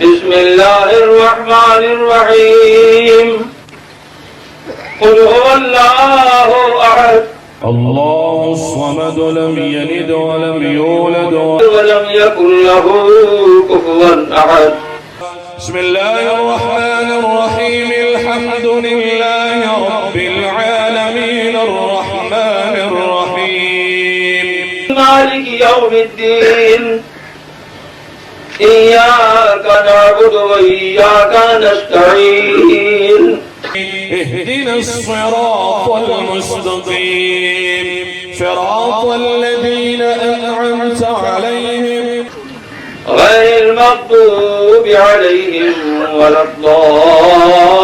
بسم الله الرحمن الرحيم قل هو الله أحد الله الصمد لم يلد ولم يولد ولم يكن له كفوا أحد. بسم الله الرحمن الرحيم الحمد لله رب العالمين الرحمن الرحيم مالك يوم الدين إياك نعبد وإياك نستعين اهدنا الصراط المستقيم صراط الذين أنعمت عليهم غير المغضوب عليهم ولا الضالين.